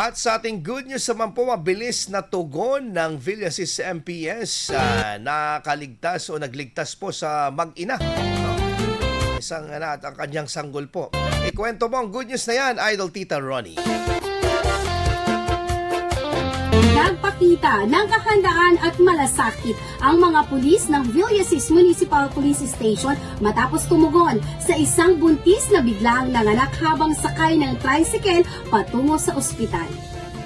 At sa ating good news naman po, mabilis na tugon ng Villasis MPS nakaligtas o nagligtas po sa mag-ina. Isang at ang kanyang sanggol po. Ikwento mo ang good news na yan, Idol Tita Ronnie. Nagpakita ng kahandaan at malasakit ang mga pulis ng Villasis Municipal Police Station matapos tumugon sa isang buntis na biglang nanganak habang sakay ng tricycle patungo sa ospital.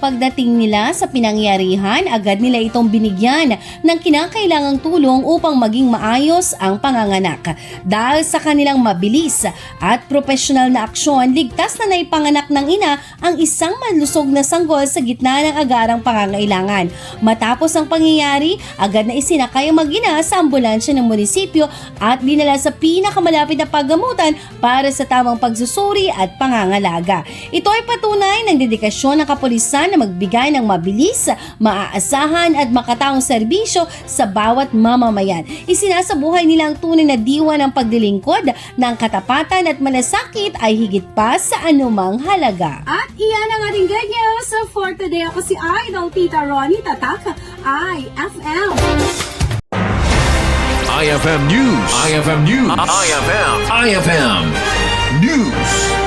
Pagdating nila sa pinangyarihan, agad nila itong binigyan ng kinakailangang tulong upang maging maayos ang panganganak. Dahil sa kanilang mabilis at profesional na aksyon, ligtas na naipanganak ng ina ang isang malusog na sanggol sa gitna ng agarang pangangailangan. Matapos ang pangyayari, agad na isinakay ang mag-ina sa ambulansya ng munisipyo at dinala sa pinakamalapit na paggamutan para sa tamang pagsusuri at pangangalaga. Ito ay patunay ng dedikasyon ng kapulisan na magbigay ng mabilis, maaasahan at makataong serbisyo sa bawat mamamayan. Isinasabuhay nila ang tunay na diwa ng paglilingkod ng katapatan at malasakit ay higit pa sa anumang halaga. At iyan ang ating good news for today. Ako si Idol Tita Ronnie Tatak, IFM. IFM News. IFM News. IFM News.